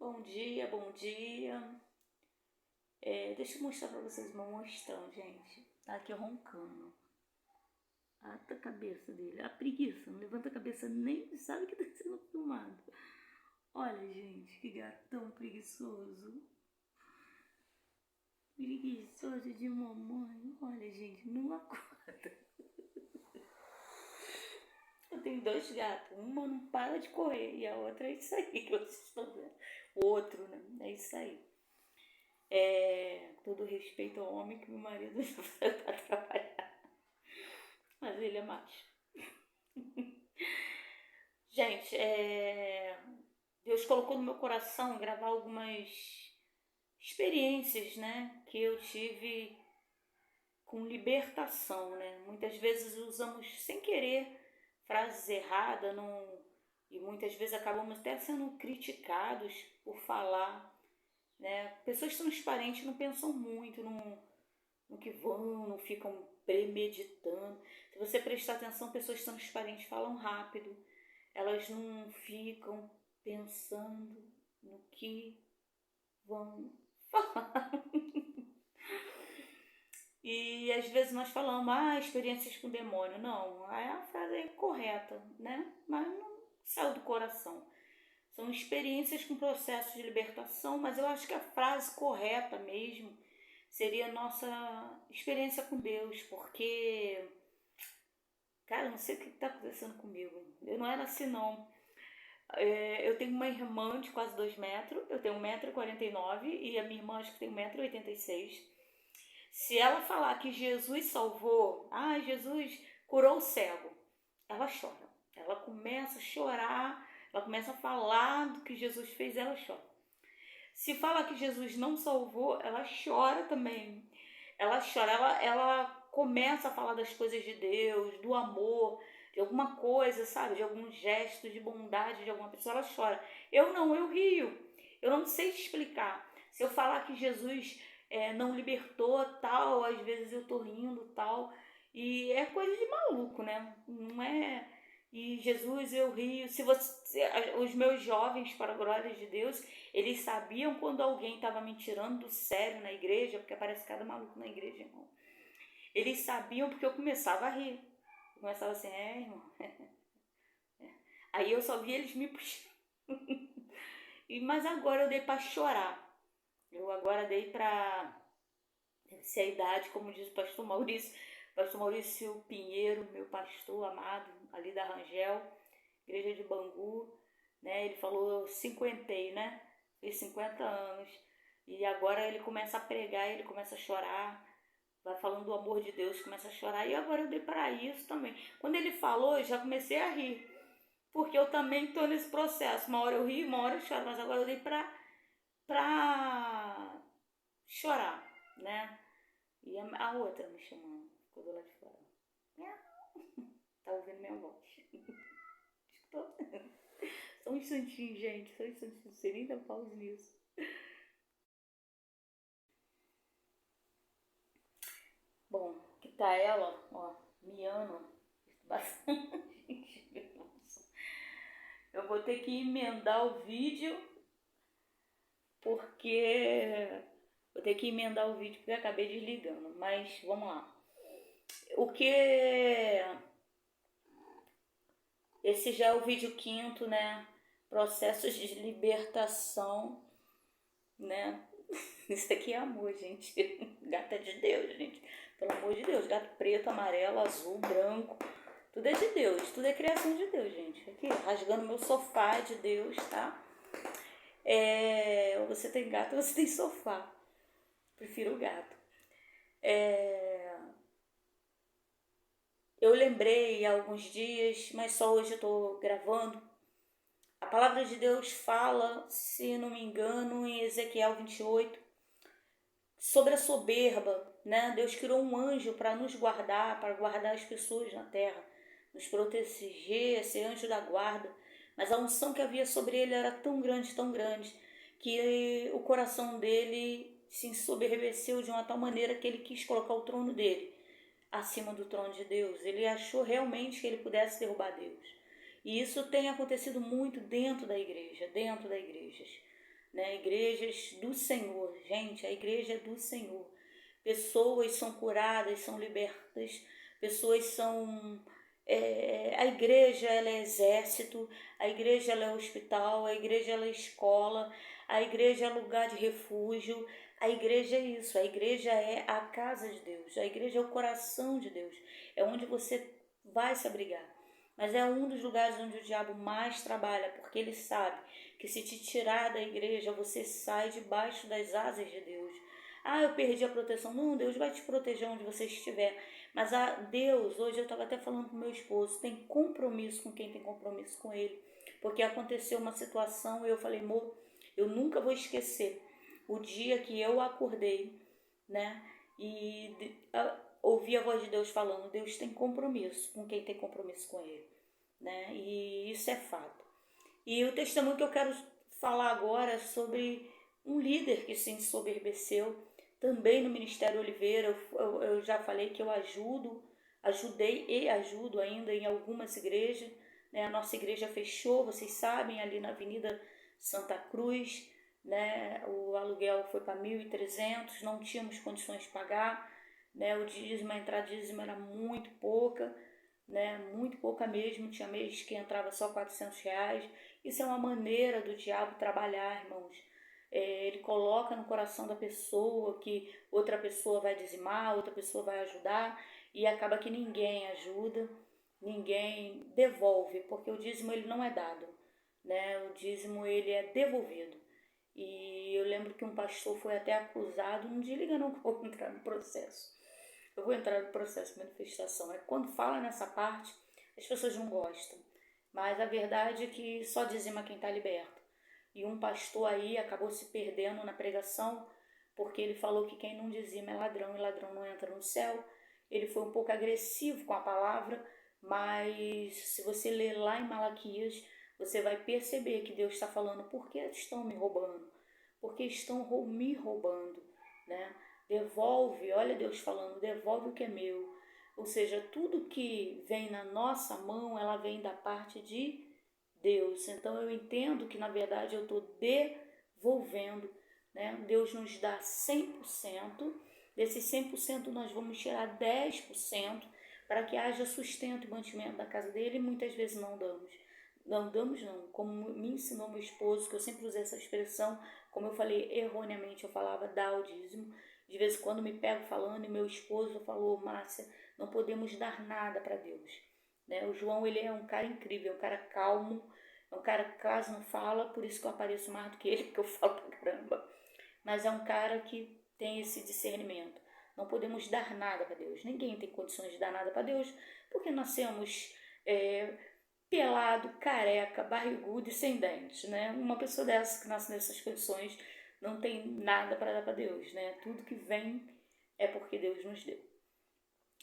Bom dia, bom dia. Deixa eu mostrar pra vocês meu monstrão, gente. Tá aqui roncando. Ah, a cabeça dele. A preguiça, não levanta a cabeça nem sabe que tá sendo filmado. Olha, gente, que gatão preguiçoso. Preguiçoso de mamãe. Olha, gente, não acorda. Eu tenho dois gatos. Uma não para de correr e a outra é isso aí que vocês estão vendo. O outro, né? É isso aí. Todo respeito ao homem que meu marido não saiu pra trabalhar. Mas ele é macho. Gente, Deus colocou no meu coração gravar algumas experiências, né? Que eu tive com libertação, né? Muitas vezes usamos sem querer frases erradas e muitas vezes acabamos até sendo criticados por falar, né? Pessoas transparentes não pensam muito no que vão, não ficam premeditando. Se você prestar atenção, pessoas transparentes falam rápido, elas não ficam pensando no que vão falar. E às vezes nós falamos, experiências com demônio. Não, a frase é correta, né? Mas não saiu do coração. São experiências com processo de libertação, mas eu acho que a frase correta mesmo seria a nossa experiência com Deus, porque, cara, eu não sei o que está acontecendo comigo. Eu não era assim, não. Eu tenho uma irmã de quase 2 metros, eu tenho 1,49 m e a minha irmã acho que tem 1,86 m. Se ela falar que Jesus salvou, Jesus curou o cego, ela chora. Ela começa a chorar, ela começa a falar do que Jesus fez, ela chora. Se fala que Jesus não salvou, ela chora também. Ela chora, ela começa a falar das coisas de Deus, do amor, de alguma coisa, sabe? De algum gesto de bondade de alguma pessoa, ela chora. Eu não, eu rio. Eu não sei explicar. Se eu falar que Jesus não libertou, tal, às vezes eu tô rindo, tal. E é coisa de maluco, né? Não é... E Jesus, eu rio. Se você, os meus jovens, para a glória de Deus, eles sabiam quando alguém estava me tirando do sério na igreja, porque aparece cada maluco na igreja, irmão. Eles sabiam porque eu começava a rir. Eu começava assim, irmão. Aí eu só via eles me puxando. Mas agora eu dei para chorar. Eu agora dei para ser a idade, como diz o pastor Maurício. Pastor Maurício Pinheiro, meu pastor amado, ali da Rangel, igreja de Bangu, né? Ele falou 50, né? Fez 50 anos. E agora ele começa a pregar, ele começa a chorar, vai falando do amor de Deus, começa a chorar. E agora eu dei para isso também. Quando ele falou, eu já comecei a rir. Porque eu também estou nesse processo. Uma hora eu rio, uma hora eu choro. Mas agora eu dei pra chorar, né? E a outra me chamando, ficou do lado de fora. Tá ouvindo minha voz. Só um instantinho, gente. Só um instantinho. Você nem dá pausa nisso. Bom, que tá ela, ó, miando bastante. Eu vou ter que emendar o vídeo porque eu acabei desligando. Mas vamos lá. O que esse já é o vídeo quinto, né? Processos de libertação, né? Isso aqui é amor, gente. Gato é de Deus, gente. Pelo amor de Deus. Gato preto, amarelo, azul, branco. Tudo é de Deus. Tudo é criação de Deus, gente. Aqui, rasgando meu sofá de Deus, tá? Você tem gato, você tem sofá. Prefiro o gato. Eu lembrei há alguns dias, mas só hoje eu tô gravando. A palavra de Deus fala, se não me engano, em Ezequiel 28, sobre a soberba, né? Deus criou um anjo para nos guardar, para guardar as pessoas na terra, nos proteger, ser anjo da guarda. Mas a unção que havia sobre ele era tão grande, que o coração dele se ensoberbeceu de uma tal maneira que ele quis colocar o trono dele acima do trono de Deus. Ele achou realmente que ele pudesse derrubar Deus. E isso tem acontecido muito dentro da igreja, dentro das igrejas. né? Igrejas do Senhor, gente, a igreja é do Senhor. Pessoas são curadas, são libertas, pessoas são... a igreja, ela é exército, a igreja, ela é hospital, a igreja, ela é escola, a igreja é lugar de refúgio, a igreja é isso, a igreja é a casa de Deus, a igreja é o coração de Deus, é onde você vai se abrigar. Mas é um dos lugares onde o diabo mais trabalha, porque ele sabe que se te tirar da igreja, você sai debaixo das asas de Deus. Ah, eu perdi a proteção. Não, Deus vai te proteger onde você estiver. Mas Deus, hoje eu estava até falando com meu esposo, tem compromisso com quem tem compromisso com ele. Porque aconteceu uma situação e eu falei, amor, eu nunca vou esquecer o dia que eu acordei, né? E ouvi a voz de Deus falando, Deus tem compromisso com quem tem compromisso com ele, né? E isso é fato. E o testemunho que eu quero falar agora é sobre um líder que se ensoberbeceu, também no Ministério Oliveira. Eu já falei que eu ajudei e ajudo ainda em algumas igrejas, né? A nossa igreja fechou, vocês sabem, ali na Avenida Santa Cruz, né? O aluguel foi para 1.300, não tínhamos condições de pagar, né? O dízimo, a entrada de dízimo era muito pouca, né? Muito pouca mesmo, tinha mês que entrava só R$ 400. Isso é uma maneira do diabo trabalhar, irmãos. Ele coloca no coração da pessoa que outra pessoa vai dizimar, outra pessoa vai ajudar, e acaba que ninguém ajuda, ninguém devolve, porque o dízimo ele não é dado, né? O dízimo ele é devolvido. E eu lembro que um pastor foi até acusado, não desliga não que eu vou entrar no processo. Eu vou entrar no processo de manifestação. É quando fala nessa parte, as pessoas não gostam. Mas a verdade é que só dizima quem está liberto. E um pastor aí acabou se perdendo na pregação, porque ele falou que quem não dizima é ladrão e ladrão não entra no céu. Ele foi um pouco agressivo com a palavra, mas se você ler lá em Malaquias, você vai perceber que Deus está falando, por que estão me roubando? Porque estão me roubando, né? Devolve, olha Deus falando, devolve o que é meu. Ou seja, tudo que vem na nossa mão, ela vem da parte de Deus. Então eu entendo que na verdade eu estou devolvendo, né? Deus nos dá 100%, desses 100% nós vamos tirar 10% para que haja sustento e mantimento da casa dele, e muitas vezes não damos. Não damos não, como me ensinou meu esposo, que eu sempre usei essa expressão, como eu falei erroneamente, eu falava dá o dízimo. De vez em quando me pego falando e meu esposo falou, Márcia, não podemos dar nada para Deus, né? O João, ele é um cara incrível, é um cara calmo, é um cara que quase não fala, por isso que eu apareço mais do que ele, porque eu falo pra caramba. Mas é um cara que tem esse discernimento. Não podemos dar nada para Deus. Ninguém tem condições de dar nada para Deus, porque nascemos pelado, careca, barrigudo e sem dentes, né? Uma pessoa dessa que nasce nessas condições não tem nada para dar para Deus, né? Tudo que vem é porque Deus nos deu.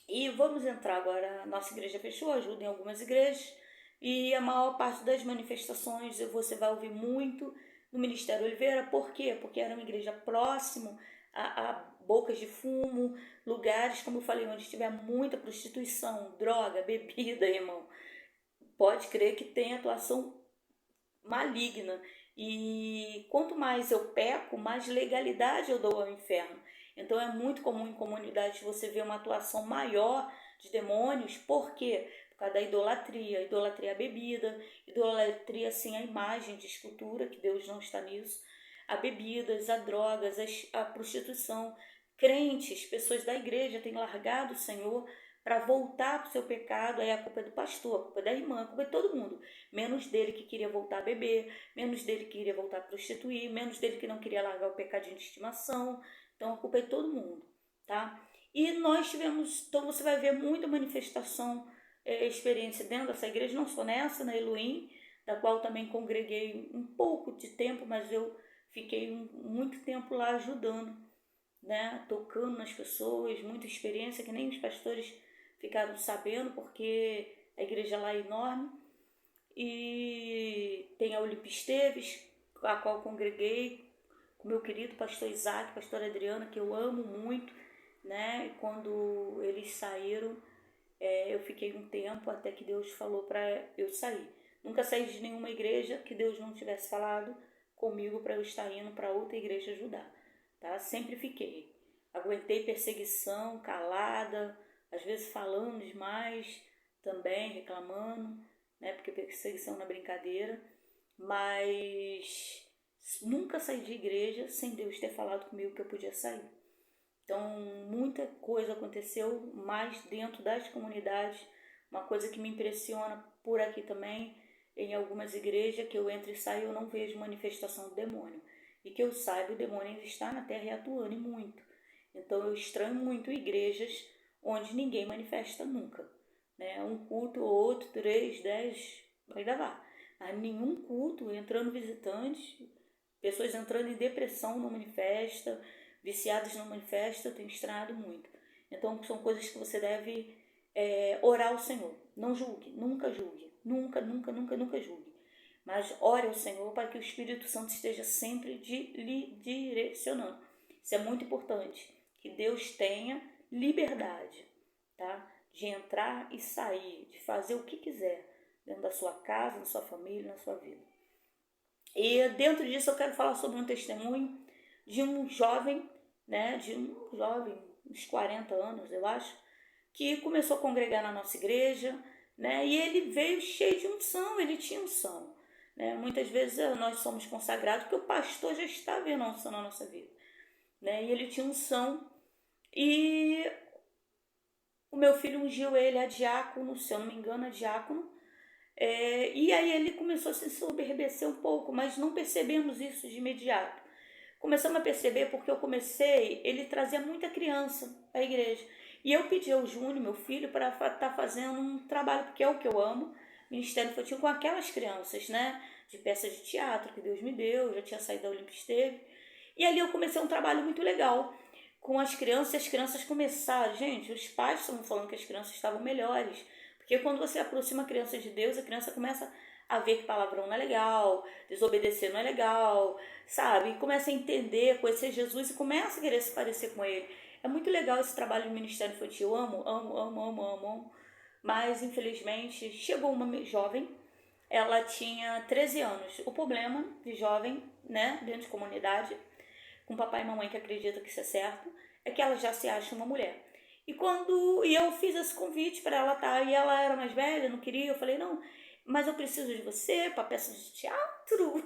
E vamos entrar agora, nossa igreja fechou, ajuda em algumas igrejas, e a maior parte das manifestações você vai ouvir muito no Ministério Oliveira. Por quê? Porque era uma igreja próximo a bocas de fumo, lugares, como eu falei, onde tiver muita prostituição, droga, bebida, irmão. Pode crer que tem atuação maligna. E quanto mais eu peco, mais legalidade eu dou ao inferno. Então é muito comum em comunidades você ver uma atuação maior de demônios. Por quê? Por causa da idolatria. Idolatria à bebida, idolatria sim à imagem de escultura, que Deus não está nisso. A bebidas, a drogas, a prostituição. Crentes, pessoas da igreja têm largado o Senhor para voltar para o seu pecado. Aí a culpa é do pastor, a culpa é da irmã, a culpa é de todo mundo. Menos dele que queria voltar a beber, menos dele que queria voltar a prostituir, menos dele que não queria largar o pecadinho de estimação. Então a culpa é de todo mundo, tá? E nós tivemos, então você vai ver muita manifestação, experiência dentro dessa igreja, não só nessa, na Elohim, da qual também congreguei um pouco de tempo, mas eu fiquei muito tempo lá ajudando, né? Tocando nas pessoas, muita experiência que nem os pastores ficaram sabendo, porque a igreja lá é enorme. E tem a Olimpia Esteves, a qual congreguei com meu querido pastor Isaac, pastor Adriana, que eu amo muito, né? E quando eles saíram, eu fiquei um tempo até que Deus falou para eu sair. Nunca saí de nenhuma igreja que Deus não tivesse falado comigo para eu estar indo para outra igreja ajudar, tá? Sempre fiquei. Aguentei perseguição, calada, às vezes falando demais, também reclamando, né? Porque perseguição não é brincadeira, mas nunca saí de igreja sem Deus ter falado comigo que eu podia sair. Então, muita coisa aconteceu mais dentro das comunidades. Uma coisa que me impressiona por aqui também, em algumas igrejas, que eu entro e saio, eu não vejo manifestação do demônio. E que eu saiba, o demônio ainda está na terra e atuando e muito. Então, eu estranho muito igrejas onde ninguém manifesta nunca. Né? Um culto ou outro, 3, 10, ainda vá. Mas nenhum culto, entrando visitantes, pessoas entrando em depressão não manifesta, viciados não manifesta, eu tenho estranhado muito. Então, são coisas que você deve orar ao Senhor. Não julgue, nunca julgue. Nunca, nunca, nunca, nunca julgue. Mas ore ao Senhor para que o Espírito Santo esteja sempre lhe direcionando. Isso é muito importante. Que Deus tenha liberdade, tá? De entrar e sair, de fazer o que quiser dentro da sua casa, na sua família, na sua vida. E dentro disso eu quero falar sobre um testemunho de um jovem, né, uns 40 anos, eu acho, que começou a congregar na nossa igreja, né, e ele veio cheio de unção, ele tinha unção. Né? Muitas vezes nós somos consagrados porque o pastor já está vendo a unção na nossa vida. Né? E ele tinha unção e o meu filho ungiu ele a diácono, se eu não me engano, a diácono. E aí ele começou a se ensoberbecer um pouco, mas não percebemos isso de imediato. Começamos a perceber porque ele trazia muita criança à igreja. E eu pedi ao Júnior, meu filho, para estar fazendo um trabalho, porque é o que eu amo, Ministério Infantil, com aquelas crianças, né? De peças de teatro que Deus me deu, já tinha saído da Olimpo Esteve. E ali eu comecei um trabalho muito legal com as crianças começaram, gente, os pais estavam falando que as crianças estavam melhores, porque quando você aproxima a criança de Deus, a criança começa a ver que palavrão não é legal, desobedecer não é legal, sabe? E começa a entender, conhecer Jesus e começa a querer se parecer com ele. É muito legal esse trabalho do Ministério Infantil, amo, amo, amo, amo, amo. Mas, infelizmente, chegou uma jovem, ela tinha 13 anos. O problema de jovem, né, dentro de comunidade, com papai e mamãe que acredita que isso é certo, é que ela já se acha uma mulher. E eu fiz esse convite para ela estar, e ela era mais velha, não queria, eu falei, não, mas eu preciso de você para peça de teatro.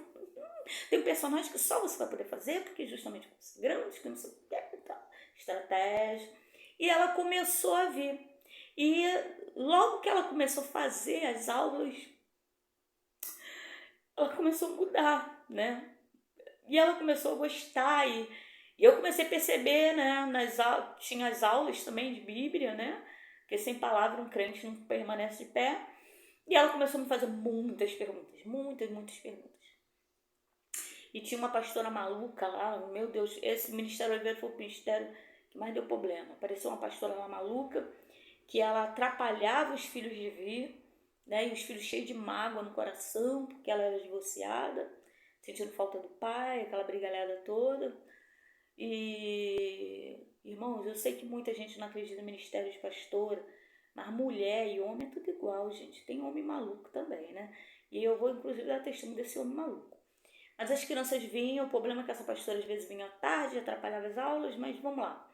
Tem um personagem que só você vai poder fazer, porque justamente você é grande, que não sei o que, tal, estratégia. E ela começou a vir. E logo que ela começou a fazer as aulas, ela começou a mudar, né? E ela começou a gostar e eu comecei a perceber, né, tinha as aulas também de Bíblia, né, porque sem palavra um crente não permanece de pé. E ela começou a me fazer muitas perguntas, muitas, muitas perguntas. E tinha uma pastora maluca lá, meu Deus, esse Ministério Oliveira foi o ministério que mais deu problema. Apareceu uma pastora lá maluca, que ela atrapalhava os filhos de vir, né, e os filhos cheios de mágoa no coração, porque ela era divorciada, sentindo falta do pai, aquela brigalhada toda. E, irmãos, eu sei que muita gente não acredita no ministério de pastora, mas mulher e homem é tudo igual, gente. Tem homem maluco também, né? E eu vou, inclusive, dar testemunho desse homem maluco. Mas as crianças vinham, o problema é que essa pastora às vezes vinha à tarde, atrapalhava as aulas, mas vamos lá.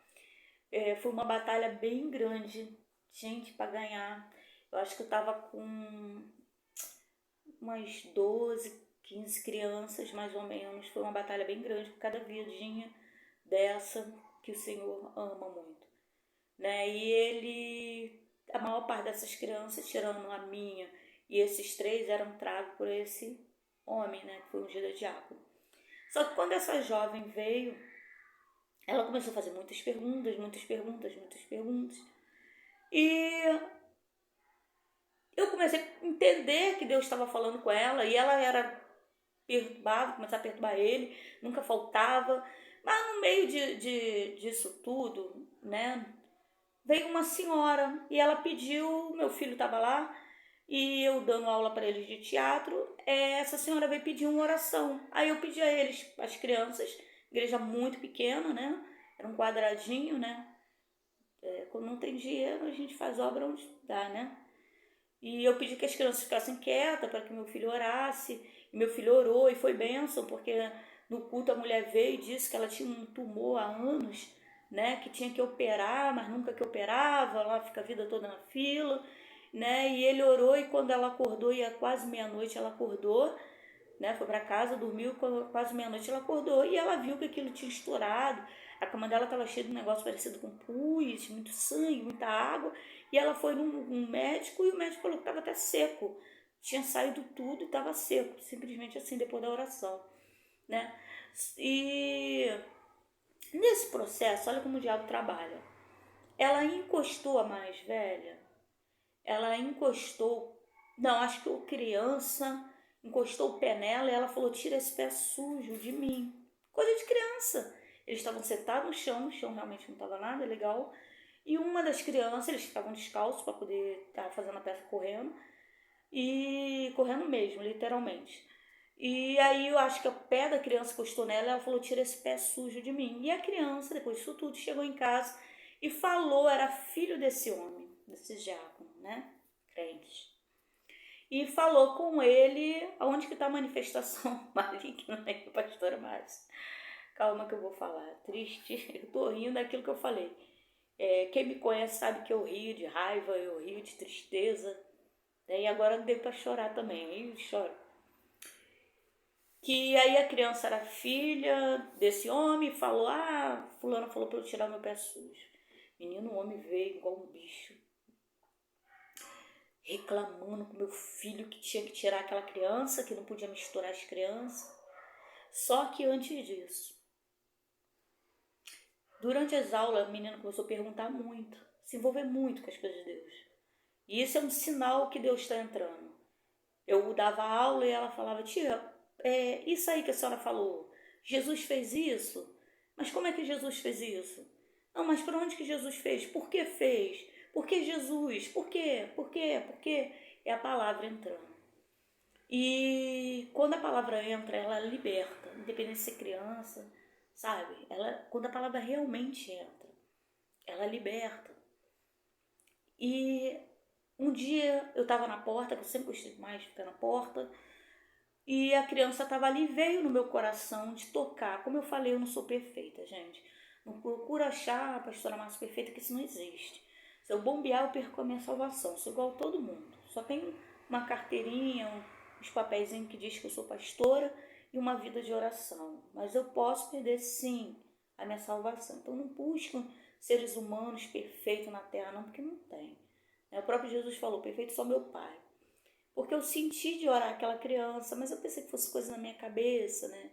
Foi uma batalha bem grande, gente, para ganhar. Eu acho que eu tava com umas 12, 15 crianças, mais ou menos. Foi uma batalha bem grande por cada viadinha dessa que o Senhor ama muito. Né? E a maior parte dessas crianças, tirando a minha e esses 3, eram tragos por esse homem, né? Que foi ungido diácono. Só que quando essa jovem veio, ela começou a fazer muitas perguntas, muitas perguntas, muitas perguntas. E eu comecei a entender que Deus estava falando com ela, e ela era perturbada, começava a perturbar ele, nunca faltava. Mas no meio disso tudo, né, veio uma senhora e ela pediu, meu filho estava lá, e eu dando aula para eles de teatro, essa senhora veio pedir uma oração. Aí eu pedi a eles, as crianças, igreja muito pequena, né, era um quadradinho, né, quando não tem dinheiro a gente faz obra onde dá, né. E eu pedi que as crianças ficassem quietas para que meu filho orasse. E meu filho orou e foi bênção, porque no culto a mulher veio e disse que ela tinha um tumor há anos, né, que tinha que operar, mas nunca que operava, lá fica a vida toda na fila, né, e ele orou e quando ela acordou, ia quase meia-noite, ela acordou, né, foi para casa, dormiu, quase meia-noite ela acordou e ela viu que aquilo tinha estourado, a cama dela estava cheia de um negócio parecido com pus, muito sangue, muita água, e ela foi num médico e o médico falou que estava até seco, tinha saído tudo e estava seco, simplesmente assim, depois da oração, né, e nesse processo, olha como o diabo trabalha, ela encostou a mais velha, ela encostou, não, acho que o criança encostou o pé nela e ela falou, tira esse pé sujo de mim. Coisa de criança. Eles estavam sentados no chão realmente não estava nada legal. E uma das crianças, eles ficavam descalços para poder estar fazendo a peça correndo. E correndo mesmo, literalmente. E aí eu acho que o pé da criança encostou nela e ela falou, tira esse pé sujo de mim. E a criança, depois disso tudo, chegou em casa e falou, era filho desse homem, desse diácono, né? Crente. E falou com ele onde que está a manifestação maligna aí, pastora Márcia. Calma que eu vou falar. Triste, eu tô rindo daquilo que eu falei. Quem me conhece sabe que eu rio de raiva, eu rio de tristeza. E agora deu para chorar também, aí choro. Que aí a criança era filha desse homem, falou, fulano falou para eu tirar meu pé sujo. Menino, o homem veio igual um bicho, reclamando com meu filho que tinha que tirar aquela criança, que não podia misturar as crianças. Só que antes disso, durante as aulas, a menina começou a perguntar muito, se envolver muito com as coisas de Deus. E isso é um sinal que Deus está entrando. Eu dava aula e ela falava, tia, isso aí que a senhora falou, Jesus fez isso? Mas como é que Jesus fez isso? Não, mas para onde que Jesus fez? Por que fez? Por que Jesus? Por quê? Por quê? Por quê? É a palavra entrando. E quando a palavra entra, ela liberta, independente de ser criança, sabe? Quando a palavra realmente entra, ela liberta. E um dia eu estava na porta, que eu sempre gostei mais de ficar na porta, e a criança estava ali, veio no meu coração de tocar. Como eu falei, eu não sou perfeita, gente. Não procura achar a pastora Márcia perfeita, que isso não existe. Se eu bombear, eu perco a minha salvação. Sou igual a todo mundo. Só tenho uma carteirinha, uns papéis que diz que eu sou pastora e uma vida de oração. Mas eu posso perder, sim, a minha salvação. Então não buscam seres humanos perfeitos na terra, não, porque não tem. O próprio Jesus falou, perfeito só meu Pai. Porque eu senti de orar aquela criança, mas eu pensei que fosse coisa na minha cabeça, né?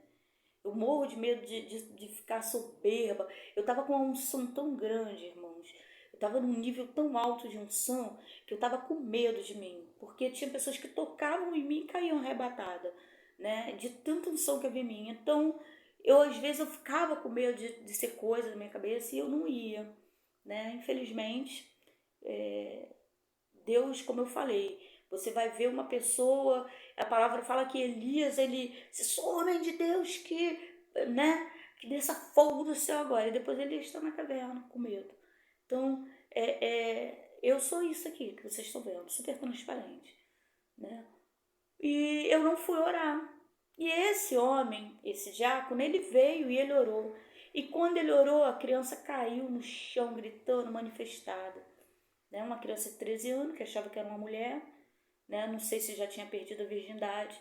Eu morro de medo de ficar soberba. Eu estava com uma unção tão grande, irmãos. Eu estava num nível tão alto de unção que eu estava com medo de mim. Porque tinha pessoas que tocavam em mim e caíam arrebatadas, né? De tanta unção que havia em mim. Então, às vezes eu ficava com medo de ser coisa na minha cabeça e eu não ia, né? Infelizmente, Deus, como eu falei, você vai ver uma pessoa, a palavra fala que Elias, se sou homem de Deus né, que desça fogo do céu agora, e depois ele está na caverna com medo. Então, eu sou isso aqui que vocês estão vendo, super transparente, né? E eu não fui orar. E esse homem, esse diácono, ele veio e ele orou. E quando ele orou, a criança caiu no chão, gritando, manifestada. Né? Uma criança de 13 anos, que achava que era uma mulher, né? Não sei se já tinha perdido a virgindade,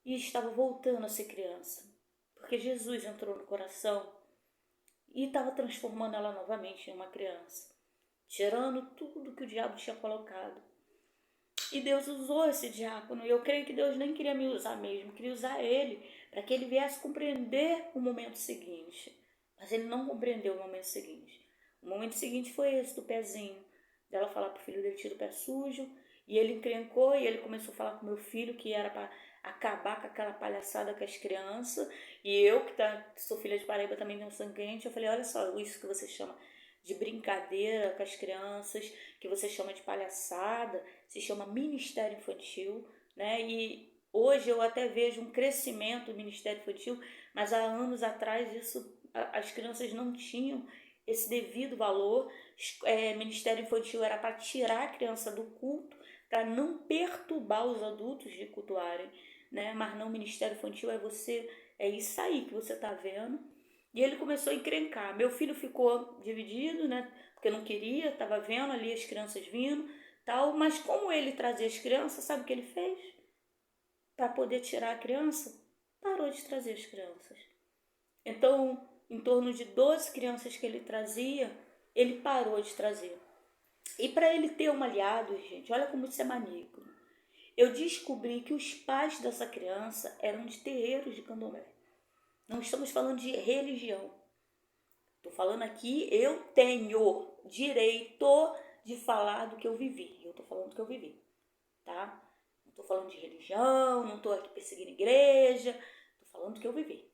e estava voltando a ser criança. Porque Jesus entrou no coração e estava transformando ela novamente em uma criança. Tirando tudo que o diabo tinha colocado. E Deus usou esse diácono. E eu creio que Deus nem queria me usar mesmo, queria usar ele para que ele viesse compreender o momento seguinte. Mas ele não compreendeu o momento seguinte. O momento seguinte foi esse do pezinho. Dela falar pro filho dele, tira o pé sujo. E ele encrencou e ele começou a falar com meu filho que era para acabar com aquela palhaçada com as crianças. E eu, que sou filha de Paraíba, também tenho sangue quente, eu falei, olha só, isso que você chama de brincadeira com as crianças, que você chama de palhaçada, se chama ministério infantil, né? E hoje eu até vejo um crescimento do ministério infantil, mas há anos atrás as crianças não tinham esse devido valor. Ministério infantil era para tirar a criança do culto, para não perturbar os adultos de cultuarem, né? Mas não, ministério infantil é você, é isso aí que você tá vendo. E ele começou a encrencar. Meu filho ficou dividido, né? Porque não queria, tava vendo ali as crianças vindo, tal. Mas como ele trazia as crianças, sabe o que ele fez? Para poder tirar a criança, parou de trazer as crianças. Então, em torno de 12 crianças que ele trazia, ele parou de trazer. E para ele ter um aliado, gente, olha como isso é maníaco. Eu descobri que os pais dessa criança eram de terreiros de candomblé. Não estamos falando de religião. Estou falando aqui, eu tenho direito de falar do que eu vivi. Eu estou falando do que eu vivi, tá? Não estou falando de religião, não estou aqui perseguindo igreja. Estou falando do que eu vivi,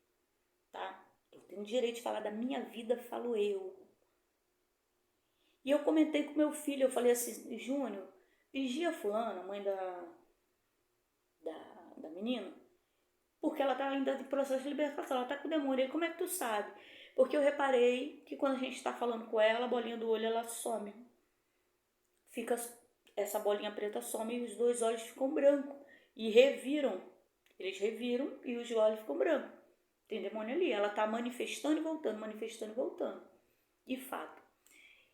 tá? Eu tenho direito de falar da minha vida, falo eu. E eu comentei com meu filho, eu falei assim, Júnior, vigia fulana, mãe da menina, porque ela tá ainda em processo de libertação, ela tá com o demônio. Ele, como é que tu sabe? Porque eu reparei que quando a gente tá falando com ela, a bolinha do olho, ela some. Fica, essa bolinha preta some e os dois olhos ficam brancos. E reviram. Eles reviram e os olhos ficam brancos. Tem demônio ali. Ela tá manifestando e voltando, manifestando e voltando. E fato.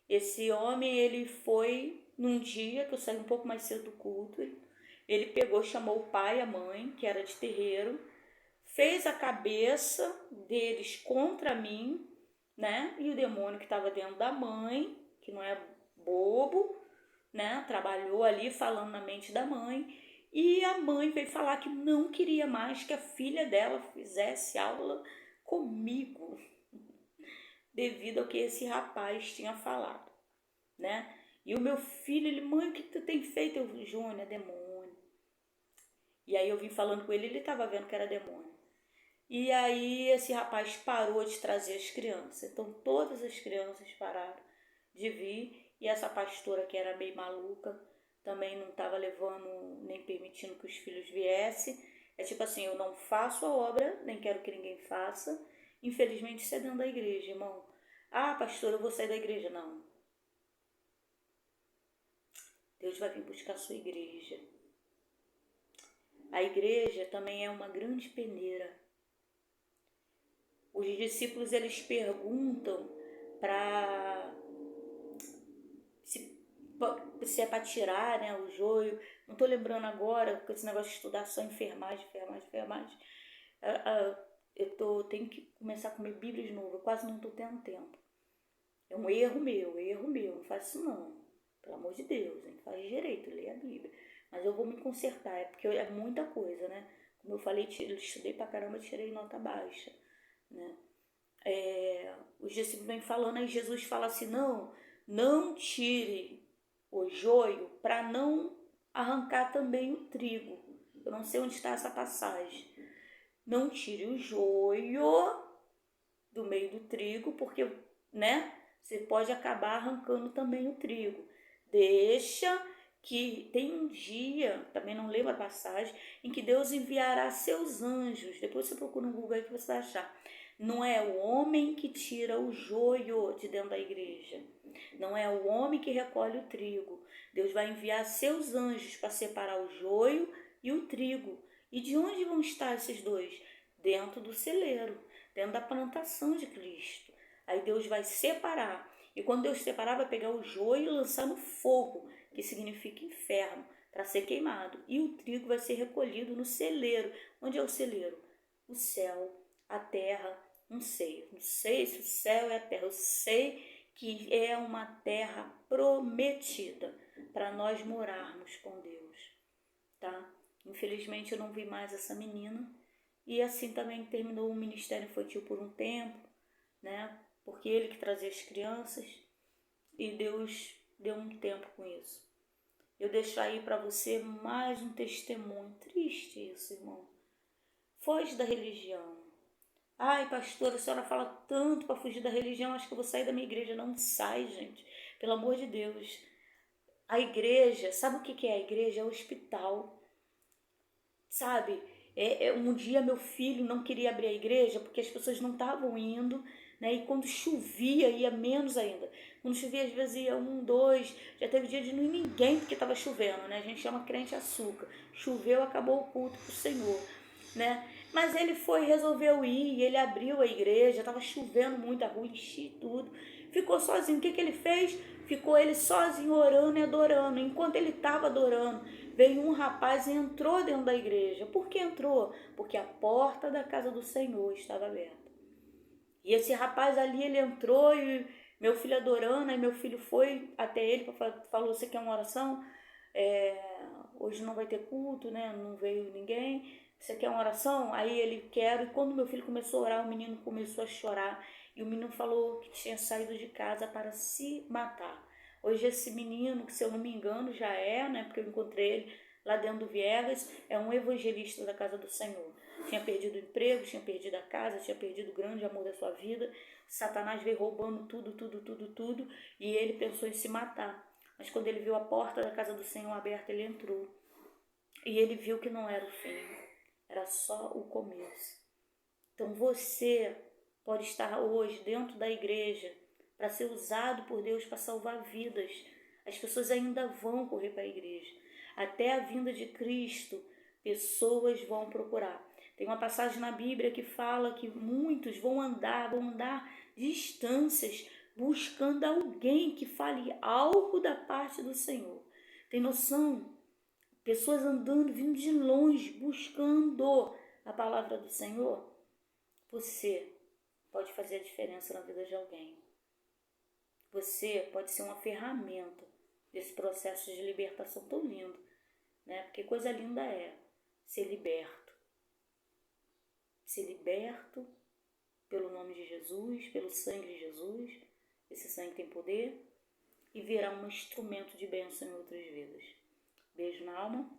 Esse homem, ele foi num dia que eu saí um pouco mais cedo do culto. Ele pegou, chamou o pai e a mãe, que era de terreiro, fez a cabeça deles contra mim, né? E o demônio que estava dentro da mãe, que não é bobo, né? Trabalhou ali falando na mente da mãe. E a mãe veio falar que não queria mais que a filha dela fizesse aula comigo, devido ao que esse rapaz tinha falado, né? E o meu filho, ele, mãe, o que tu tem feito? Eu, Júnior, é demônio. E aí eu vim falando com ele, ele estava vendo que era demônio. E aí esse rapaz parou de trazer as crianças. Então todas as crianças pararam de vir. E essa pastora, que era meio maluca, também não estava levando, nem permitindo que os filhos viessem. É tipo assim, eu não faço a obra, nem quero que ninguém faça. Infelizmente isso é dentro da igreja, irmão. Ah, pastora, eu vou sair da igreja. Não. Deus vai vir buscar a sua igreja. A igreja também é uma grande peneira. Os discípulos, eles perguntam para se é para tirar, né, o joio. Não estou lembrando agora, porque esse negócio de estudar só enfermagem. Tenho que começar a comer Bíblia de novo. Eu quase não estou tendo tempo. É um erro meu. Não faço isso não. Pelo amor de Deus, hein? Faz direito, lê a Bíblia. Mas eu vou me consertar, é porque é muita coisa, né? Como eu falei, eu estudei pra caramba, tirei nota baixa, né? Os discípulos vêm falando, aí Jesus fala assim, não tire o joio para não arrancar também o trigo. Eu não sei onde está essa passagem. Não tire o joio do meio do trigo, porque, né, você pode acabar arrancando também o trigo. Deixa que tem um dia, também não lembro a passagem, em que Deus enviará seus anjos. Depois você procura no Google aí que você vai achar. Não é o homem que tira o joio de dentro da igreja. Não é o homem que recolhe o trigo. Deus vai enviar seus anjos para separar o joio e o trigo. E de onde vão estar esses dois? Dentro do celeiro, dentro da plantação de Cristo. Aí Deus vai separar. E quando Deus separar, vai pegar o joio e lançar no fogo, que significa inferno, para ser queimado. E o trigo vai ser recolhido no celeiro. Onde é o celeiro? O céu, a terra, não sei se o céu é a terra, eu sei que é uma terra prometida para nós morarmos com Deus, tá? Infelizmente eu não vi mais essa menina e assim também terminou o ministério infantil por um tempo, né? Porque ele que trazia as crianças e Deus deu um tempo com isso. Eu deixo aí para você mais um testemunho. Triste isso, irmão. Foge da religião. Ai, pastora, a senhora fala tanto para fugir da religião, acho que eu vou sair da minha igreja. Não sai, gente. Pelo amor de Deus. A igreja, sabe o que é a igreja? É o hospital. Sabe? Um dia meu filho não queria abrir a igreja porque as pessoas não estavam indo, né? E quando chovia ia menos ainda. Quando chovia às vezes ia um, dois, já teve dia de não ir ninguém porque estava chovendo, né? A gente chama crente açúcar. Choveu, acabou o culto pro Senhor, né? Mas ele resolveu ir, ele abriu a igreja, estava chovendo muito, a rua enchia tudo. Ficou sozinho. O que ele fez? Ficou ele sozinho orando e adorando. Enquanto ele estava adorando, veio um rapaz e entrou dentro da igreja. Por que entrou? Porque a porta da casa do Senhor estava aberta. E esse rapaz ali, ele entrou e meu filho adorando, aí meu filho foi até ele, falou, você quer uma oração? Hoje não vai ter culto, né? Não veio ninguém. Você quer uma oração? Aí ele, quero. E quando meu filho começou a orar, o menino começou a chorar. E o menino falou que tinha saído de casa para se matar. Hoje esse menino, que se eu não me engano já né? Porque eu encontrei ele lá dentro do Viegas, é um evangelista da casa do Senhor. Tinha perdido o emprego, tinha perdido a casa, tinha perdido o grande amor da sua vida. Satanás veio roubando tudo. E ele pensou em se matar. Mas quando ele viu a porta da casa do Senhor aberta, ele entrou. E ele viu que não era o fim, era só o começo. Então você pode estar hoje dentro da igreja para ser usado por Deus para salvar vidas. As pessoas ainda vão correr para a igreja. Até a vinda de Cristo, pessoas vão procurar. Tem uma passagem na Bíblia que fala que muitos vão andar distâncias buscando alguém que fale algo da parte do Senhor. Tem noção? Pessoas andando, vindo de longe, buscando a palavra do Senhor. Você pode fazer a diferença na vida de alguém. Você pode ser uma ferramenta desse processo de libertação tão lindo, né? Porque coisa linda é ser liberto. Ser liberto pelo nome de Jesus, pelo sangue de Jesus. Esse sangue tem poder e virar um instrumento de bênção em outras vidas. Beijo na alma.